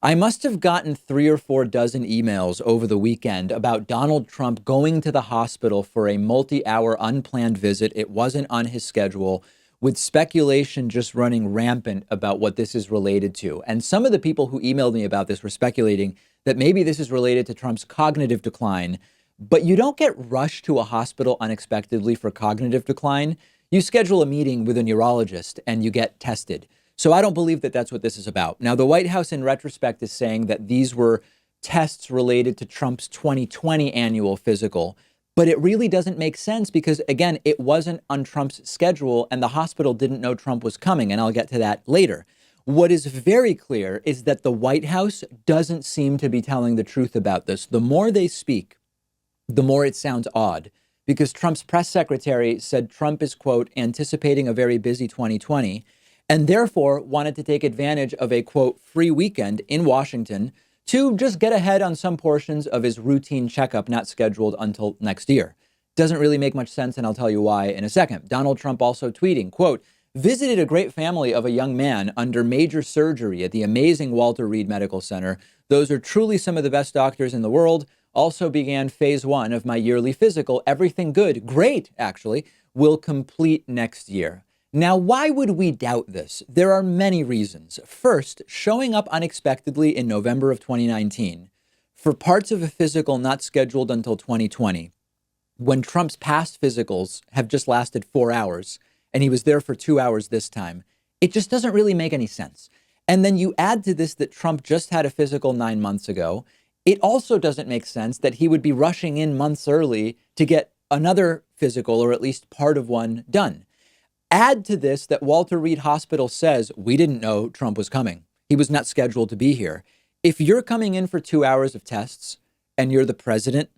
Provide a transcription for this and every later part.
I must have gotten 3 or 4 dozen emails over the weekend about Donald Trump going to the hospital for a multi-hour unplanned visit. It wasn't on his schedule, with speculation just running rampant about what this is related to. And some of the people who emailed me about this were speculating that maybe this is related to Trump's cognitive decline. But you don't get rushed to a hospital unexpectedly for cognitive decline. You schedule a meeting with a neurologist and you get tested. So I don't believe that that's what this is about. Now, the White House, in retrospect, is saying that these were tests related to Trump's 2020 annual physical. But it really doesn't make sense because, again, it wasn't on Trump's schedule and the hospital didn't know Trump was coming. And I'll get to that later. What is very clear is that the White House doesn't seem to be telling the truth about this. The more they speak, the more it sounds odd, because Trump's press secretary said Trump is, quote, anticipating a very busy 2020 and therefore wanted to take advantage of a, quote, free weekend in Washington to just get ahead on some portions of his routine checkup not scheduled until next year. Doesn't really make much sense, and I'll tell you why in a second. Donald Trump also tweeting, quote, visited a great family of a young man under major surgery at the amazing Walter Reed Medical Center. Those are truly some of the best doctors in the world. Also began phase 1 of my yearly physical. Everything good. Great, actually. Will complete next year. Now, why would we doubt this? There are many reasons. First, showing up unexpectedly in November of 2019 for parts of a physical not scheduled until 2020, when Trump's past physicals have just lasted 4 hours and he was there for 2 hours this time, it just doesn't really make any sense. And then you add to this that Trump just had a physical 9 months ago. It also doesn't make sense that he would be rushing in months early to get another physical, or at least part of one, done. Add to this that Walter Reed Hospital says, we didn't know Trump was coming. He was not scheduled to be here. If you're coming in for 2 hours of tests and you're the president,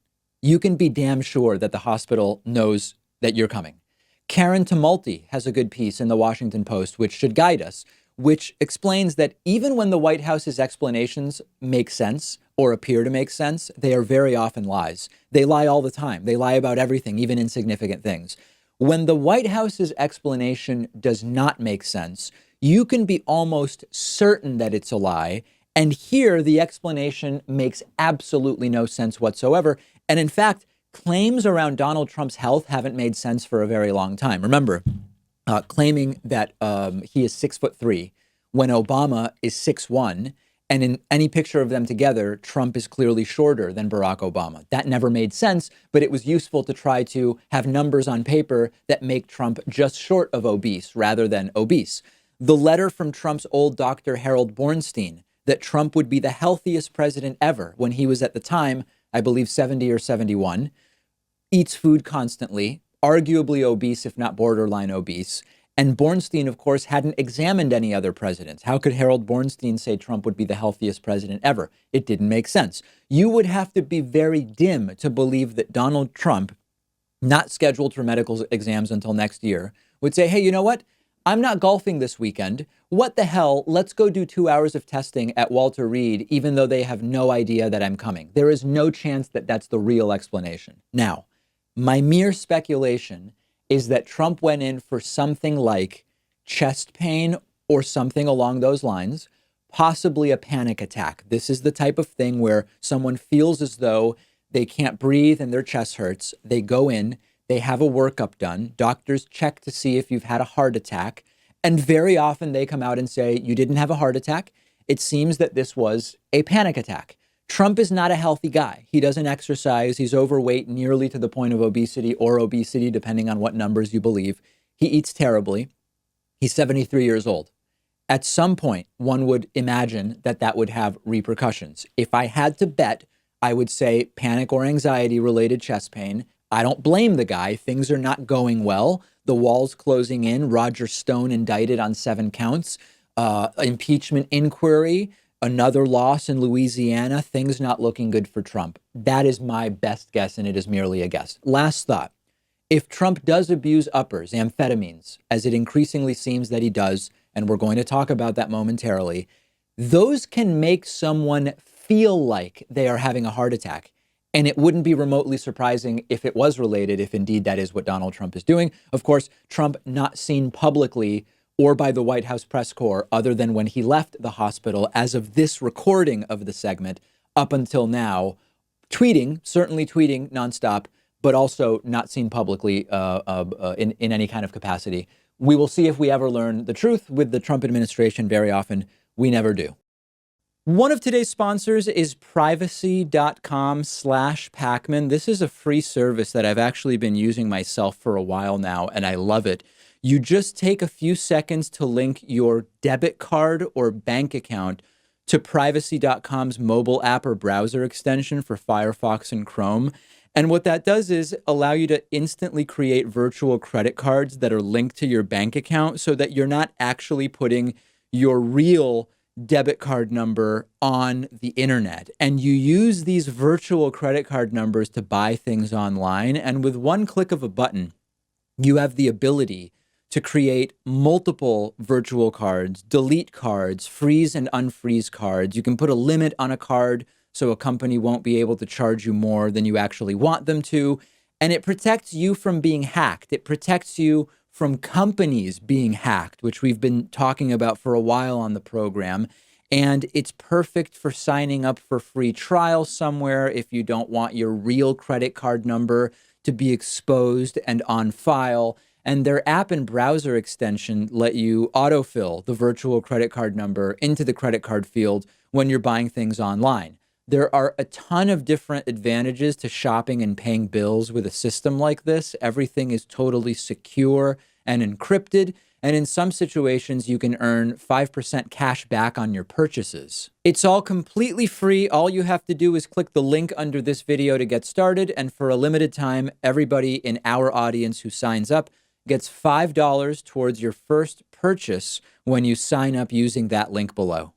you can be damn sure that the hospital knows that you're coming. Karen Tumulty has a good piece in the Washington Post, which should guide us, which explains that even when the White House's explanations make sense or appear to make sense, they are very often lies. They lie all the time. They lie about everything, even insignificant things. When the White House's explanation does not make sense, you can be almost certain that it's a lie. And here, the explanation makes absolutely no sense whatsoever. And in fact, claims around Donald Trump's health haven't made sense for a very long time. Remember, claiming that he is 6'3" when Obama is 6'1", and in any picture of them together, Trump is clearly shorter than Barack Obama. That never made sense, but it was useful to try to have numbers on paper that make Trump just short of obese rather than obese. The letter from Trump's old doctor, Harold Bornstein, that Trump would be the healthiest president ever when he was at the time, I believe 70 or 71, eats food constantly, arguably obese, if not borderline obese. And Bornstein, of course, hadn't examined any other presidents. How could Harold Bornstein say Trump would be the healthiest president ever? It didn't make sense. You would have to be very dim to believe that Donald Trump, not scheduled for medical exams until next year, would say, hey, you know what? I'm not golfing this weekend. What the hell? Let's go do 2 hours of testing at Walter Reed, even though they have no idea that I'm coming. There is no chance that that's the real explanation. Now, my mere speculation is that Trump went in for something like chest pain or something along those lines, possibly a panic attack. This is the type of thing where someone feels as though they can't breathe and their chest hurts. They go in, they have a workup done. Doctors check to see if you've had a heart attack. And very often they come out and say, you didn't have a heart attack. It seems that this was a panic attack. Trump is not a healthy guy. He doesn't exercise. He's overweight nearly to the point of obesity or obesity, depending on what numbers you believe. He eats terribly. He's 73 years old. At some point, one would imagine that that would have repercussions. If I had to bet, I would say panic or anxiety related chest pain. I don't blame the guy. Things are not going well. The wall's closing in. Roger Stone indicted on 7 counts. Impeachment inquiry. Another loss in Louisiana, things not looking good for Trump. That is my best guess, and it is merely a guess. Last thought. If Trump does abuse uppers, amphetamines, as it increasingly seems that he does, and we're going to talk about that momentarily, those can make someone feel like they are having a heart attack. And it wouldn't be remotely surprising if it was related, if indeed that is what Donald Trump is doing. Of course, Trump not seen publicly or by the White House press corps other than when he left the hospital as of this recording of the segment up until now, tweeting, certainly tweeting nonstop, but also not seen publicly in any kind of capacity. We will see if we ever learn the truth with the Trump administration. Very often, we never do. One of today's sponsors is privacy.com/Pakman. This is a free service that I've actually been using myself for a while now, and I love it. You just take a few seconds to link your debit card or bank account to privacy.com's mobile app or browser extension for Firefox and Chrome. And what that does is allow you to instantly create virtual credit cards that are linked to your bank account so that you're not actually putting your real debit card number on the internet. And you use these virtual credit card numbers to buy things online. And with one click of a button, you have the ability to create multiple virtual cards, delete cards, freeze and unfreeze cards. You can put a limit on a card so a company won't be able to charge you more than you actually want them to. And it protects you from being hacked. It protects you from companies being hacked, which we've been talking about for a while on the program. And it's perfect for signing up for free trials somewhere if you don't want your real credit card number to be exposed and on file. And their app and browser extension let you autofill the virtual credit card number into the credit card field when you're buying things online. There are a ton of different advantages to shopping and paying bills with a system like this. Everything is totally secure and encrypted. And in some situations, you can earn 5% cash back on your purchases. It's all completely free. All you have to do is click the link under this video to get started. And for a limited time, everybody in our audience who signs up gets $5 towards your first purchase when you sign up using that link below.